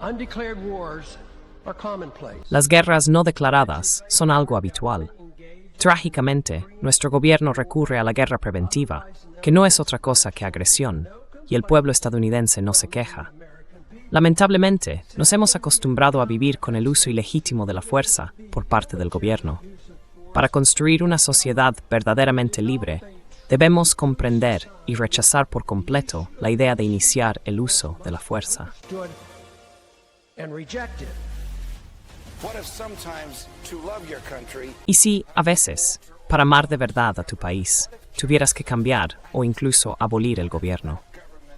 Undeclared wars are commonplace. Las guerras no declaradas son algo habitual. Trágicamente, nuestro gobierno recurre a la guerra preventiva, que no es otra cosa que agresión, y el pueblo estadounidense no se queja. Lamentablemente, nos hemos acostumbrado a vivir con el uso ilegítimo de la fuerza por parte del gobierno. Para construir una sociedad verdaderamente libre, debemos comprender y rechazar por completo la idea de iniciar el uso de la fuerza. And reject it. What if sometimes to love your country, Y si, a veces, para amar de verdad a tu país, tuvieras que cambiar o incluso abolir el gobierno?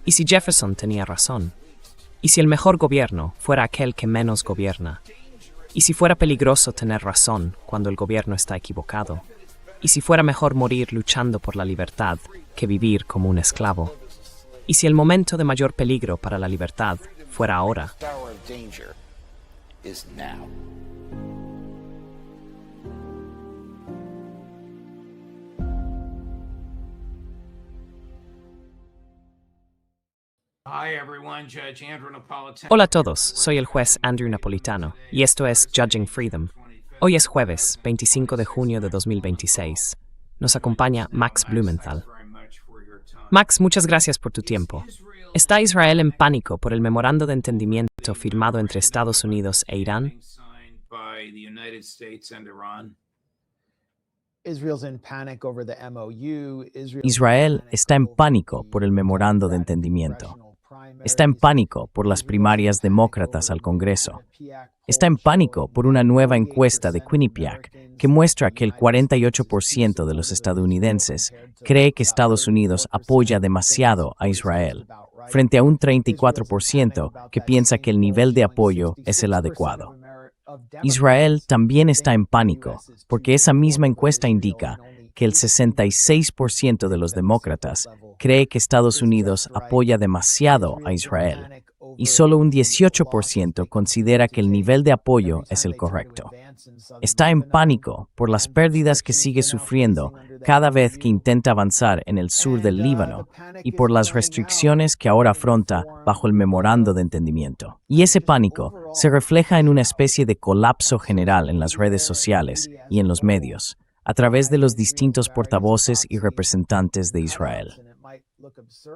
¿Y si Jefferson tenía razón? ¿Y si el mejor gobierno fuera aquel que menos gobierna? ¿Y si fuera peligroso tener razón cuando el gobierno está equivocado? ¿Y si fuera mejor morir luchando por la libertad que vivir como un esclavo? ¿Y si el momento de mayor peligro para la libertad fuera ahora? the hour of danger is now? Hi everyone, Judge Andrew Napolitano. Hola a todos, soy el juez Andrew Napolitano, y esto es Judging Freedom. Hoy es jueves, 25 de junio de 2026. Nos acompaña Max Blumenthal. Max, muchas gracias por tu tiempo. ¿Está Israel en pánico por el memorando de entendimiento firmado entre Estados Unidos e Irán? Signed by the United States and Iran. Israel está en pánico por el memorando de entendimiento. Está en pánico por las primarias demócratas al Congreso. Está en pánico por una nueva encuesta de Quinnipiac que muestra que el 48% de los estadounidenses cree que Estados Unidos apoya demasiado a Israel, frente a un 34% que piensa que el nivel de apoyo es el adecuado. Israel también está en pánico porque esa misma encuesta indica que el 66% de los demócratas cree que Estados Unidos apoya demasiado a Israel y solo un 18% considera que el nivel de apoyo es el correcto. Está en pánico por las pérdidas que sigue sufriendo cada vez que intenta avanzar en el sur del Líbano y por las restricciones que ahora afronta bajo el memorando de entendimiento. Y ese pánico se refleja en una especie de colapso general en las redes sociales y en los medios, a través de los distintos portavoces y representantes de Israel.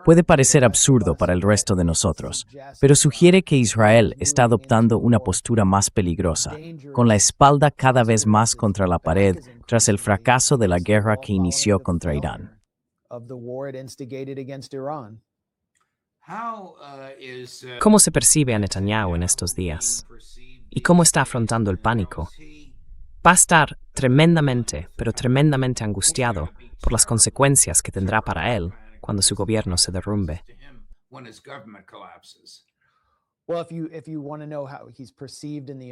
Puede parecer absurdo para el resto de nosotros, pero sugiere que Israel está adoptando una postura más peligrosa, con la espalda cada vez más contra la pared tras el fracaso de la guerra que inició contra Irán. ¿Cómo se percibe a Netanyahu en estos días? ¿Y cómo está afrontando el pánico? Va a estar tremendamente, pero tremendamente angustiado por las consecuencias que tendrá para él cuando su gobierno se derrumbe.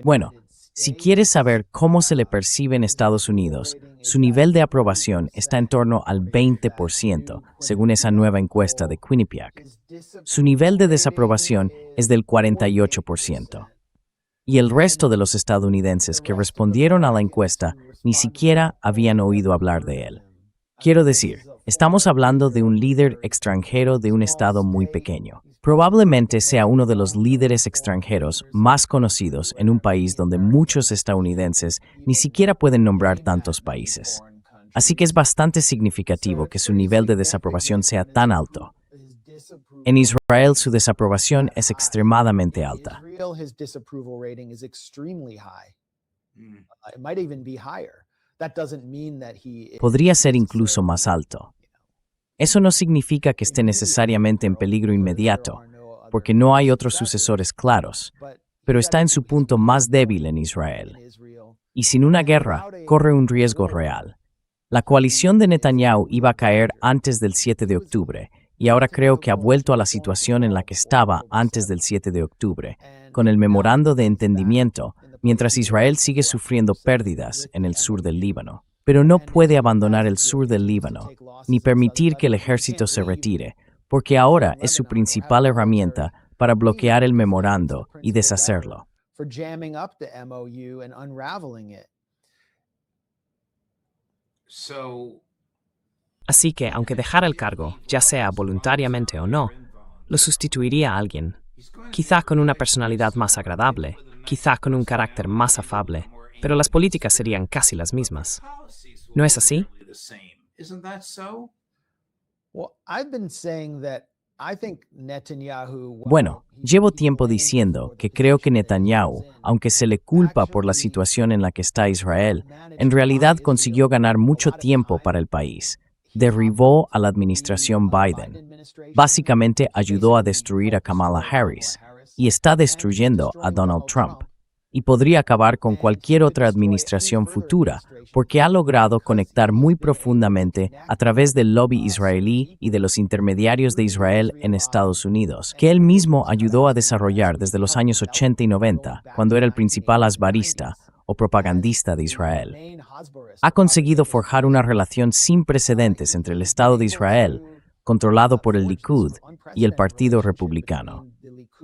Bueno, si quieres saber cómo se le percibe en Estados Unidos, su nivel de aprobación está en torno al 20%, según esa nueva encuesta de Quinnipiac. Su nivel de desaprobación es del 48%. Y el resto de los estadounidenses que respondieron a la encuesta ni siquiera habían oído hablar de él. Quiero decir, estamos hablando de un líder extranjero de un estado muy pequeño. Probablemente sea uno de los líderes extranjeros más conocidos en un país donde muchos estadounidenses ni siquiera pueden nombrar tantos países. Así que es bastante significativo que su nivel de desaprobación sea tan alto. En Israel, su desaprobación es extremadamente alta. Podría ser incluso más alto. Eso no significa que esté necesariamente en peligro inmediato, porque no hay otros sucesores claros, pero está en su punto más débil en Israel. Y sin una guerra, corre un riesgo real. La coalición de Netanyahu iba a caer antes del 7 de octubre, y ahora creo que ha vuelto a la situación en la que estaba antes del 7 de octubre, con el memorando de entendimiento, mientras Israel sigue sufriendo pérdidas en el sur del Líbano. Pero no puede abandonar el sur del Líbano, ni permitir que el ejército se retire, porque ahora es su principal herramienta para bloquear el memorando y deshacerlo. Así que, aunque dejara el cargo, ya sea voluntariamente o no, lo sustituiría a alguien, Quizá con una personalidad más agradable, quizá con un carácter más afable, pero las políticas serían casi las mismas. ¿No es así? Isn't that so? Well, I've been saying that I think Netanyahu. Bueno, llevo tiempo diciendo que creo que Netanyahu, aunque se le culpa por la situación en la que está Israel, en realidad consiguió ganar mucho tiempo para el país. Derribó a la administración Biden. Básicamente ayudó a destruir a Kamala Harris y está destruyendo a Donald Trump. Y podría acabar con cualquier otra administración futura, porque ha logrado conectar muy profundamente a través del lobby israelí y de los intermediarios de Israel en Estados Unidos, que él mismo ayudó a desarrollar desde los años 80 y 90, cuando era el principal asbarista o propagandista de Israel. Ha conseguido forjar una relación sin precedentes entre el Estado de Israel, controlado por el Likud, y el Partido Republicano.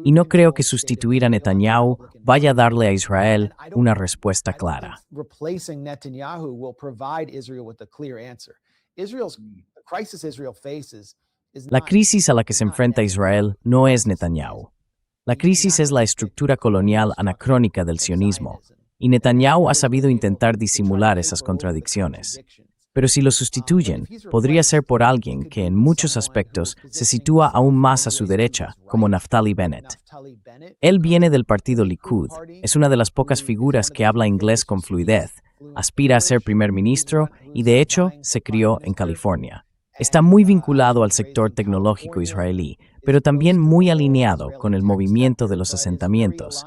Y no creo que sustituir a Netanyahu vaya a darle a Israel una respuesta clara. Replacing Netanyahu will provide Israel with a clear answer. The crisis Israel faces is La not- crisis a la que se enfrenta Israel no es Netanyahu. La crisis es la estructura colonial anacrónica del sionismo, y Netanyahu ha sabido intentar disimular esas contradicciones. Pero si lo sustituyen, podría ser por alguien que en muchos aspectos se sitúa aún más a su derecha, como Naftali Bennett. Él viene del partido Likud, es una de las pocas figuras que habla inglés con fluidez, aspira a ser primer ministro y de hecho se crió en California. Está muy vinculado al sector tecnológico israelí, pero también muy alineado con el movimiento de los asentamientos.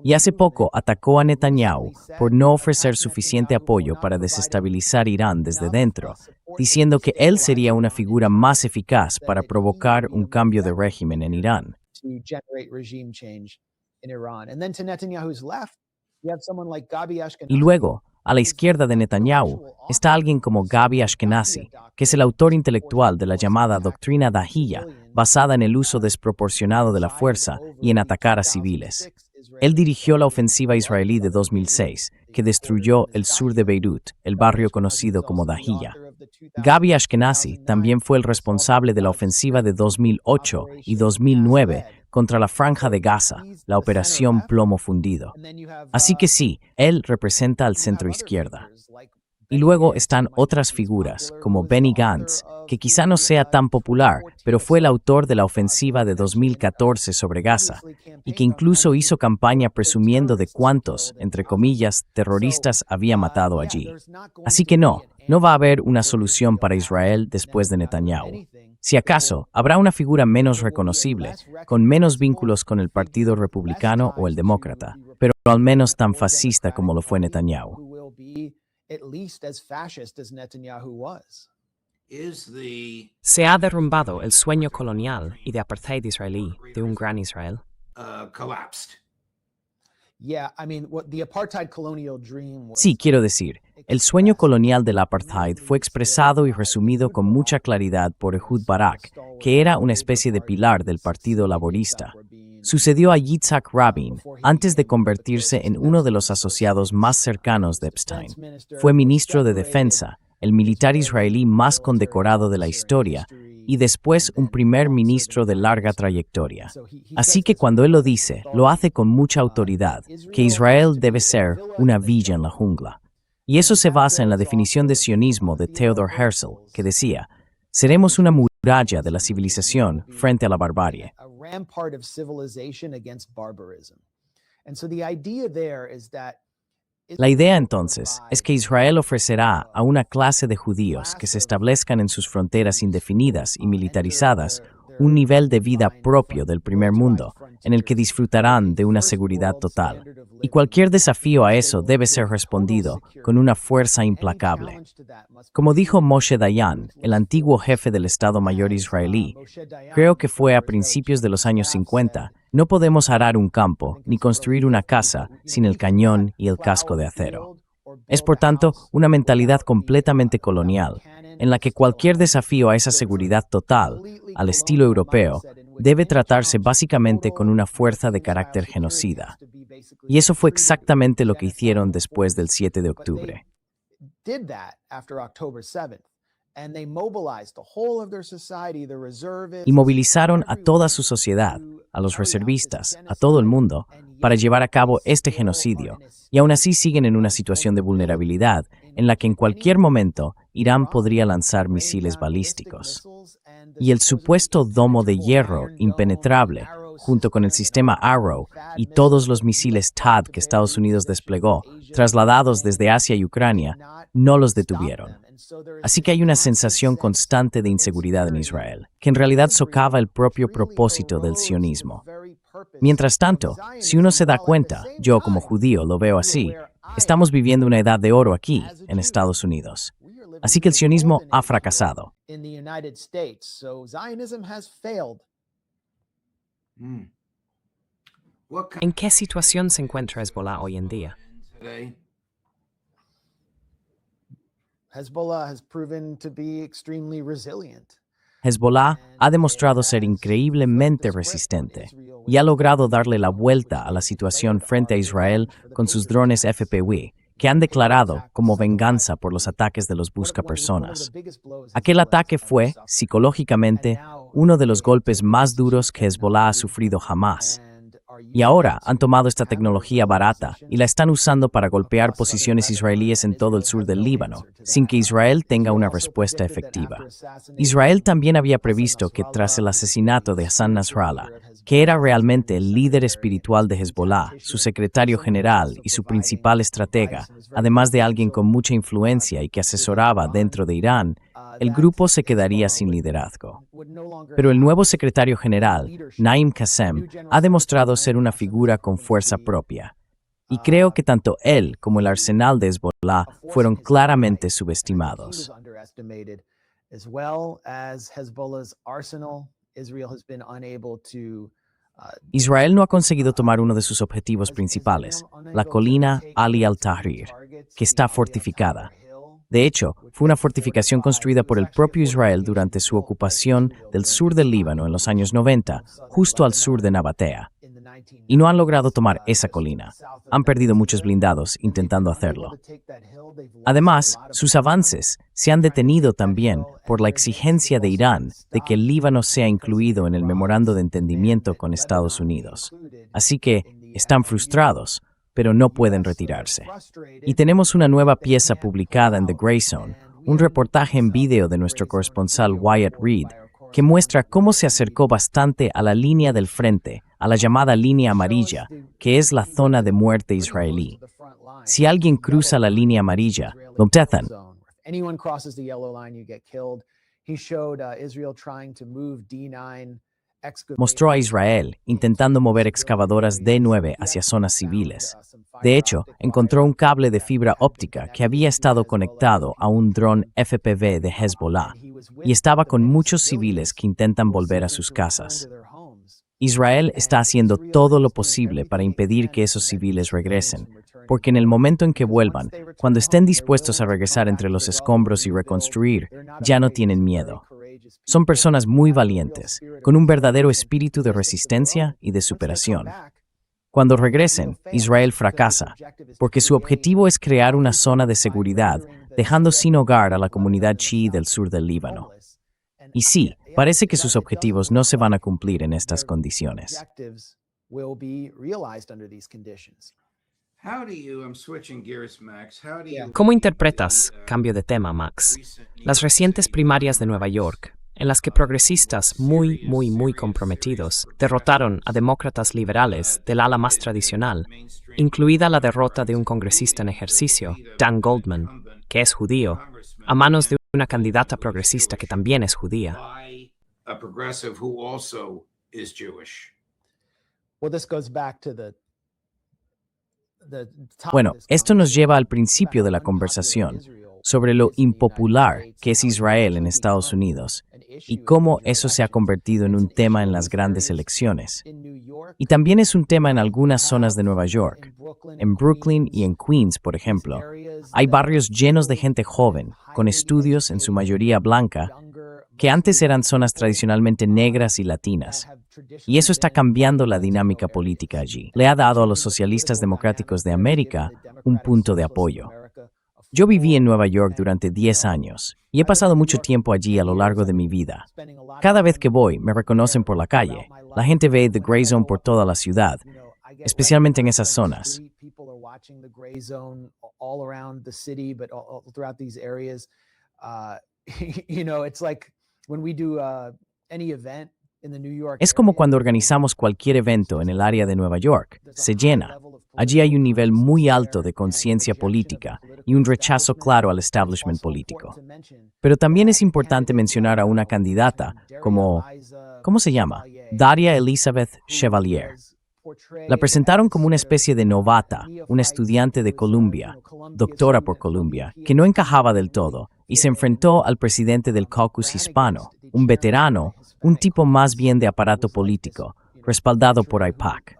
Y hace poco atacó a Netanyahu por no ofrecer suficiente apoyo para desestabilizar Irán desde dentro, diciendo que él sería una figura más eficaz para provocar un cambio de régimen en Irán. to generate regime change in Iran. And then to Netanyahu's left, you have someone like Gabi Ashkenazi. Y luego, a la izquierda de Netanyahu, está alguien como Gabi Ashkenazi, que es el autor intelectual de la llamada doctrina Dahiyya, basada en el uso desproporcionado de la fuerza y en atacar a civiles. Él dirigió la ofensiva israelí de 2006, que destruyó el sur de Beirut, el barrio conocido como Dahiyya. Gabi Ashkenazi también fue el responsable de la ofensiva de 2008 y 2009 contra la Franja de Gaza, la Operación Plomo Fundido. Así que sí, él representa al centro-izquierda. Y luego están otras figuras, como Benny Gantz, que quizá no sea tan popular, pero fue el autor de la ofensiva de 2014 sobre Gaza, y que incluso hizo campaña presumiendo de cuántos, entre comillas, terroristas había matado allí. Así que no va a haber una solución para Israel después de Netanyahu. Si acaso, habrá una figura menos reconocible, con menos vínculos con el Partido Republicano o el Demócrata, pero al menos tan fascista como lo fue Netanyahu. Will be at least as fascist as Netanyahu was. ¿Se ha derrumbado el sueño colonial y de apartheid israelí de un gran Israel? Collapsed. Yeah, I mean, what the apartheid colonial dream was. Sí, quiero decir, el sueño colonial del apartheid fue expresado y resumido con mucha claridad por Ehud Barak, que era una especie de pilar del Partido Laborista. Sucedió a Yitzhak Rabin antes de convertirse en uno de los asociados más cercanos de Epstein. Fue ministro de Defensa, el militar israelí más condecorado de la historia, y después un primer ministro de larga trayectoria. Así que cuando él lo dice, lo hace con mucha autoridad, que Israel debe ser una villa en la jungla. Y eso se basa en la definición de sionismo de Theodor Herzl, que decía, seremos una muralla de la civilización frente a la barbarie. A rampart of civilization against barbarism. And so the idea there is that La idea entonces es que Israel ofrecerá a una clase de judíos que se establezcan en sus fronteras indefinidas y militarizadas un nivel de vida propio del primer mundo, en el que disfrutarán de una seguridad total. Y cualquier desafío a eso debe ser respondido con una fuerza implacable. Como dijo Moshe Dayan, el antiguo jefe del Estado Mayor israelí, creo que fue a principios de los años 50, no podemos arar un campo ni construir una casa sin el cañón y el casco de acero. Es por tanto una mentalidad completamente colonial, en la que cualquier desafío a esa seguridad total, al estilo europeo, debe tratarse básicamente con una fuerza de carácter genocida. Y eso fue exactamente lo que hicieron después del 7 de octubre. did that after October 7th. and they mobilized the whole of their society, the reservists, y movilizaron a toda su sociedad, a los reservistas, a todo el mundo, para llevar a cabo este genocidio, y aún así siguen en una situación de vulnerabilidad en la que en cualquier momento Irán podría lanzar misiles balísticos. Y el supuesto domo de hierro impenetrable, junto con el sistema Arrow y todos los misiles THAAD que Estados Unidos desplegó, trasladados desde Asia y Ucrania, no los detuvieron. Así que hay una sensación constante de inseguridad en Israel, que en realidad socava el propio propósito del sionismo. Mientras tanto, si uno se da cuenta, yo como judío lo veo así, estamos viviendo una edad de oro aquí, en Estados Unidos. Así que el sionismo ha fracasado. in the United States. So Zionism has failed. What kind ¿En qué situación se encuentra Hezbollah hoy en día? today? Hezbollah has proven to be extremely resilient. Hezbollah ha demostrado ser increíblemente resistente y ha logrado darle la vuelta a la situación frente a Israel con sus drones FPV, que han declarado como venganza por los ataques de los buscapersonas. Aquel ataque fue, psicológicamente, uno de los golpes más duros que Hezbollah ha sufrido jamás. Y ahora han tomado esta tecnología barata y la están usando para golpear posiciones israelíes en todo el sur del Líbano, sin que Israel tenga una respuesta efectiva. Israel también había previsto que tras el asesinato de Hassan Nasrallah, que era realmente el líder espiritual de Hezbollah, su secretario general y su principal estratega, además de alguien con mucha influencia y que asesoraba dentro de Irán, el grupo se quedaría sin liderazgo. Pero el nuevo secretario general, Naim Qassem, ha demostrado ser una figura con fuerza propia. Y creo que tanto él como el arsenal de Hezbollah fueron claramente subestimados. As well as Hezbollah's arsenal, Israel has been unable to Israel no ha conseguido tomar uno de sus objetivos principales, la colina Ali al-Tahrir, que está fortificada. De hecho, fue una fortificación construida por el propio Israel durante su ocupación del sur del Líbano en los años 90, justo al sur de Nabatea. Y no han logrado tomar esa colina. Han perdido muchos blindados intentando hacerlo. Además, sus avances se han detenido también por la exigencia de Irán de que el Líbano sea incluido en el memorando de entendimiento con Estados Unidos. Así que están frustrados, pero no pueden retirarse. Y tenemos una nueva pieza publicada en The Grey Zone, un reportaje en vídeo de nuestro corresponsal Wyatt Reed, que muestra cómo se acercó bastante a la línea del frente, a la llamada línea amarilla, que es la zona de muerte israelí. Si alguien cruza la línea amarilla, lo matan. Anyone crosses the yellow line, you get killed. He showed Israel trying to move D9 Mostró a Israel intentando mover excavadoras D9 hacia zonas civiles. De hecho, encontró un cable de fibra óptica que había estado conectado a un dron FPV de Hezbollah y estaba con muchos civiles que intentan volver a sus casas. Israel está haciendo todo lo posible para impedir que esos civiles regresen, porque en el momento en que vuelvan, cuando estén dispuestos a regresar entre los escombros y reconstruir, ya no tienen miedo. Son personas muy valientes, con un verdadero espíritu de resistencia y de superación. Cuando regresen, Israel fracasa, porque su objetivo es crear una zona de seguridad, dejando sin hogar a la comunidad chií del sur del Líbano. Y sí, parece que sus objetivos no se van a cumplir en estas condiciones. ¿Cómo interpretas, cambio de tema, Max, las recientes primarias de Nueva York, en las que progresistas muy comprometidos derrotaron a demócratas liberales del ala más tradicional, incluida la derrota de un congresista en ejercicio, Dan Goldman, que es judío, a manos de una candidata progresista que también es judía? Bueno, esto nos lleva al principio de la conversación sobre lo impopular que es Israel en Estados Unidos y cómo eso se ha convertido en un tema en las grandes elecciones. Y también es un tema en algunas zonas de Nueva York. En Brooklyn y en Queens, por ejemplo, hay barrios llenos de gente joven, con estudios en su mayoría blanca, que antes eran zonas tradicionalmente negras y latinas. Y eso está cambiando la dinámica política allí. Le ha dado a los socialistas democráticos de América un punto de apoyo. Yo viví en Nueva York durante 10 años y he pasado mucho tiempo allí a lo largo de mi vida. Cada vez que voy, me reconocen por la calle. La gente ve The Gray Zone por toda la ciudad, especialmente en esas zonas. Es como cuando organizamos cualquier evento en el área de Nueva York. Se llena. Allí hay un nivel muy alto de conciencia política y un rechazo claro al establishment político. Pero también es importante mencionar a una candidata como, ¿cómo se llama? Daria Elizabeth Chevalier. La presentaron como una especie de novata, una estudiante de Columbia, doctora por Columbia, que no encajaba del todo y se enfrentó al presidente del caucus hispano, un veterano, un tipo más bien de aparato político, respaldado por AIPAC.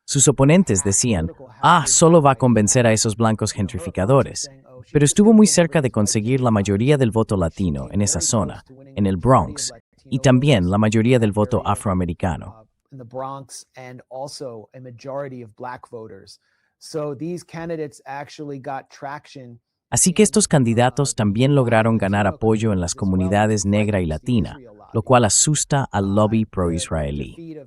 Sus oponentes decían, solo va a convencer a esos blancos gentrificadores, pero estuvo muy cerca de conseguir la mayoría del voto latino en esa zona, en el Bronx, y también la mayoría del voto afroamericano. Así que estos candidatos también lograron ganar apoyo en las comunidades negra y latina, lo cual asusta al lobby pro-israelí.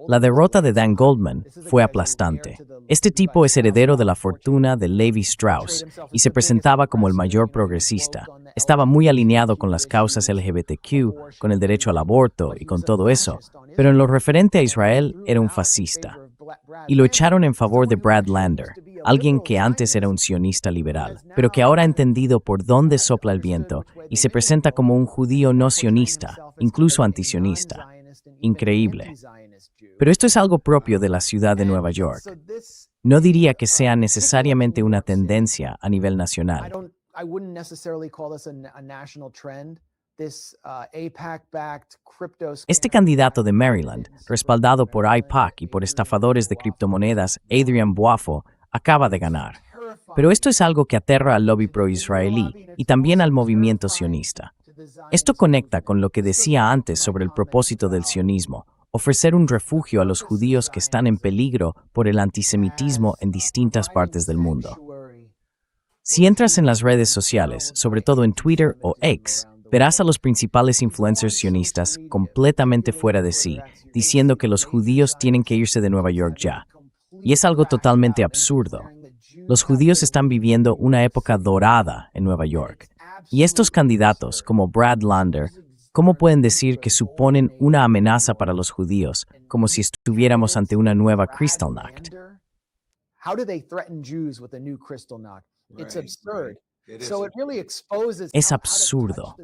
La derrota de Dan Goldman fue aplastante. Este tipo es heredero de la fortuna de Levi Strauss y se presentaba como el mayor progresista. Estaba muy alineado con las causas LGBTQ, con el derecho al aborto y con todo eso, pero en lo referente a Israel era un fascista. Y lo echaron en favor de Brad Lander, alguien que antes era un sionista liberal, pero que ahora ha entendido por dónde sopla el viento y se presenta como un judío no sionista, incluso antisionista. Increíble. Pero esto es algo propio de la ciudad de Nueva York. No diría que sea necesariamente una tendencia a nivel nacional. Este candidato de Maryland, respaldado por AIPAC y por estafadores de criptomonedas Adrian Boafo, acaba de ganar. Pero esto es algo que aterra al lobby pro-israelí y también al movimiento sionista. Esto conecta con lo que decía antes sobre el propósito del sionismo, ofrecer un refugio a los judíos que están en peligro por el antisemitismo en distintas partes del mundo. Si entras en las redes sociales, sobre todo en Twitter o X, verás a los principales influencers sionistas completamente fuera de sí, diciendo que los judíos tienen que irse de Nueva York ya. Y es algo totalmente absurdo. Los judíos están viviendo una época dorada en Nueva York. Y estos candidatos, como Brad Lander, ¿cómo pueden decir que suponen una amenaza para los judíos, como si estuviéramos ante una nueva Kristallnacht? Es absurdo.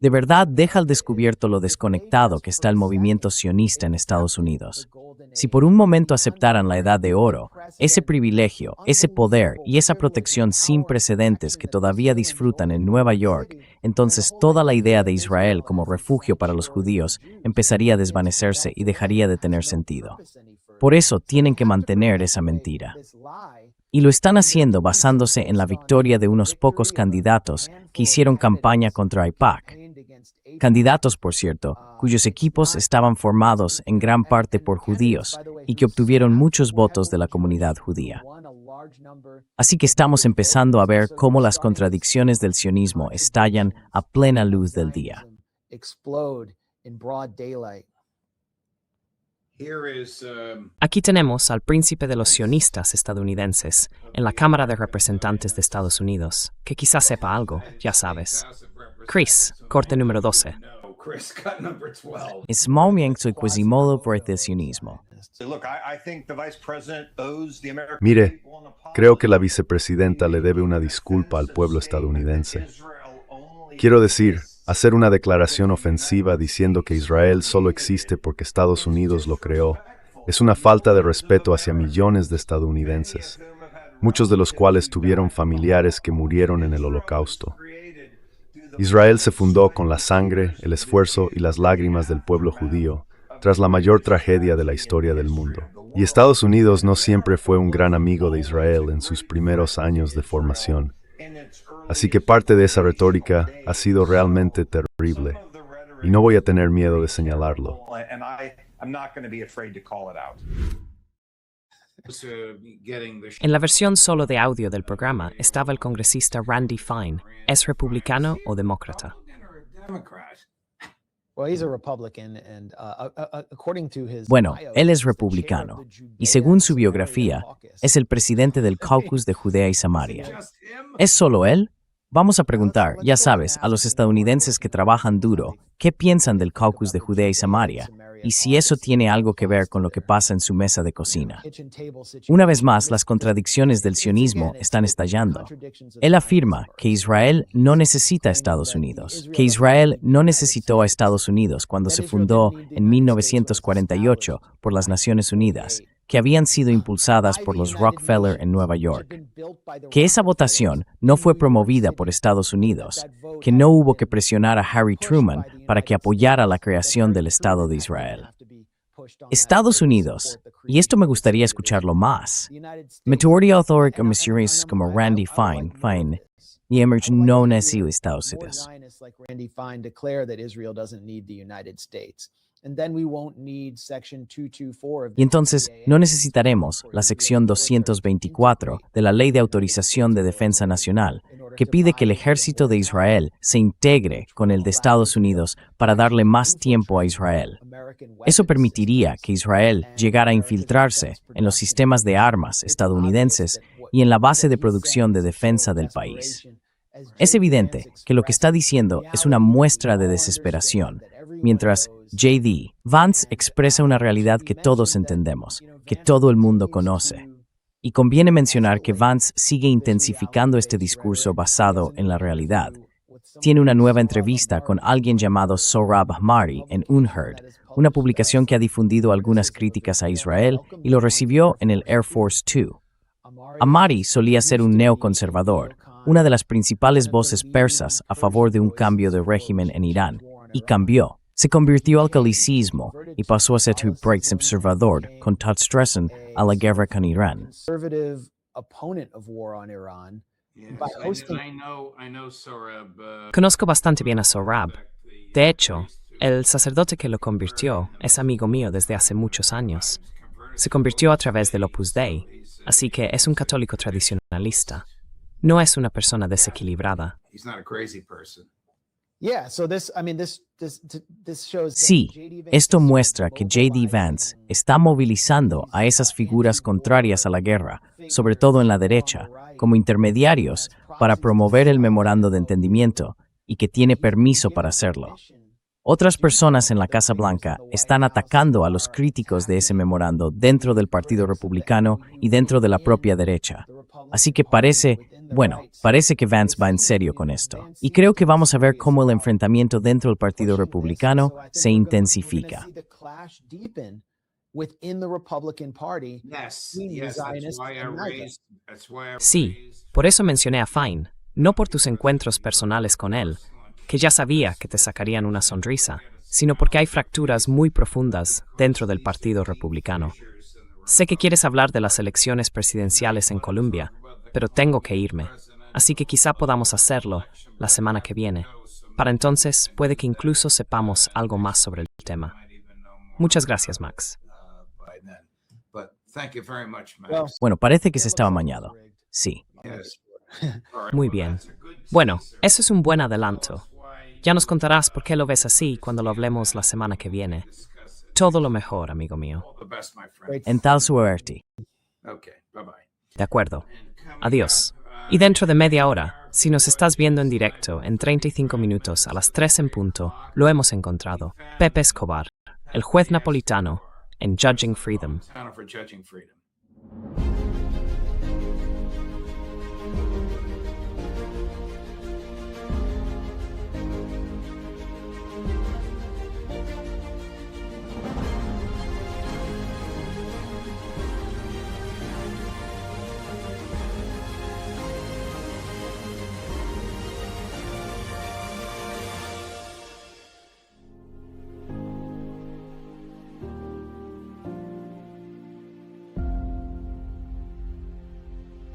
De verdad deja al descubierto lo desconectado que está el movimiento sionista en Estados Unidos. Si por un momento aceptaran la edad de oro, ese privilegio, ese poder y esa protección sin precedentes que todavía disfrutan en Nueva York, entonces toda la idea de Israel como refugio para los judíos empezaría a desvanecerse y dejaría de tener sentido. Por eso tienen que mantener esa mentira. Y lo están haciendo basándose en la victoria de unos pocos candidatos que hicieron campaña contra AIPAC. Candidatos, por cierto, cuyos equipos estaban formados en gran parte por judíos y que obtuvieron muchos votos de la comunidad judía. Así que estamos empezando a ver cómo las contradicciones del sionismo estallan a plena luz del día. Aquí tenemos al príncipe de los sionistas estadounidenses en la Cámara de Representantes de Estados Unidos, que quizás sepa algo, ya sabes. Chris, corte número 12. Es momento Quasimodo por el sionismo. Mire, creo que la vicepresidenta le debe una disculpa al pueblo estadounidense. Quiero decir, hacer una declaración ofensiva diciendo que Israel solo existe porque Estados Unidos lo creó es una falta de respeto hacia millones de estadounidenses, muchos de los cuales tuvieron familiares que murieron en el Holocausto. Israel se fundó con la sangre, el esfuerzo y las lágrimas del pueblo judío, tras la mayor tragedia de la historia del mundo. Y Estados Unidos no siempre fue un gran amigo de Israel en sus primeros años de formación. Así que parte de esa retórica ha sido realmente terrible, y no voy a tener miedo de señalarlo. En la versión solo de audio del programa estaba el congresista Randy Fine. ¿Es republicano o demócrata? Well, he's a Republican, and according to his Bueno, bio, él es he's the chair republicano, of the Judea y según su Samaria biografía, Caucus. es el presidente del Caucus de Judea y Samaria. ¿Es solo él? Vamos a preguntar, ya sabes, a los estadounidenses que trabajan duro, ¿qué piensan del Caucus de Judea y Samaria? Y si eso tiene algo que ver con lo que pasa en su mesa de cocina. Una vez más, las contradicciones del sionismo están estallando. Él afirma que Israel no necesita a Estados Unidos, que Israel no necesitó a Estados Unidos cuando se fundó en 1948 por las Naciones Unidas, que habían sido impulsadas por los Rockefeller en Nueva York, que esa votación no fue promovida por Estados Unidos, que no hubo que presionar a Harry Truman para que apoyara la creación del Estado de Israel. Estados Unidos, y esto me gustaría escucharlo más, Majority Authority Commissioners como Randy Fine, y emerge no nació Estados Unidos. Randy Fine declare that Israel doesn't need the United States. And then we won't need section 224 of the Y entonces no necesitaremos la sección 224 de la Ley de Autorización de Defensa Nacional, que pide que el ejército de Israel se integre con el de Estados Unidos para darle más tiempo a Israel. Eso permitiría que Israel llegara a infiltrarse en los sistemas de armas estadounidenses y en la base de producción de defensa del país. Es evidente que lo que está diciendo es una muestra de desesperación, mientras J.D. Vance expresa una realidad que todos entendemos, que todo el mundo conoce. Y conviene mencionar que Vance sigue intensificando este discurso basado en la realidad. Tiene una nueva entrevista con alguien llamado Sohrab Ahmari en Unheard, una publicación que ha difundido algunas críticas a Israel y lo recibió en el Air Force 2. Ahmari solía ser un neoconservador, una de las principales voces persas a favor de un cambio de régimen en Irán, y cambió. Se convirtió al catolicismo y pasó a ser un conservador con Todd Stressen a la guerra con Irán. conservative opponent of war on Iran. By hosting Conozco bastante bien a Sohrab. De hecho, el sacerdote que lo convirtió es amigo mío desde hace muchos años. Se convirtió a través del Opus Dei, así que es un católico tradicionalista. No es una persona desequilibrada. He's not a crazy person. Yeah, so this shows that Sí, J.D. Vance esto is muestra que J.D. Vance está movilizando a esas figuras contrarias a la guerra, sobre todo en la derecha, como intermediarios para promover el memorando de entendimiento y que tiene permiso para hacerlo. Otras personas en la Casa Blanca están atacando a los críticos de ese memorando dentro del Partido Republicano y dentro de la propia derecha. Así que parece que Vance va en serio con esto. Y creo que vamos a ver cómo el enfrentamiento dentro del Partido Republicano se intensifica. Sí, por eso mencioné a Fine, no por tus encuentros personales con él, que ya sabía que te sacarían una sonrisa, sino porque hay fracturas muy profundas dentro del Partido Republicano. Sé que quieres hablar de las elecciones presidenciales en Colombia, pero tengo que irme, así que quizá podamos hacerlo la semana que viene. Para entonces, puede que incluso sepamos algo más sobre el tema. Muchas gracias, Max. By then. But thank you very much, Max. Bueno, parece que se está amañado. Sí. Yes. Muy bien. Bueno, eso es un buen adelanto. Ya nos contarás por qué lo ves así cuando lo hablemos la semana que viene. Todo lo mejor, amigo mío. All the best, my friend. En tal suerte. Okay, bye-bye. De acuerdo. Adiós. Y dentro de media hora, si nos estás viendo en directo en 35 minutos a las 3 en punto, lo hemos encontrado. Pepe Escobar, el juez napolitano, en Judging Freedom. Channel for Judging Freedom.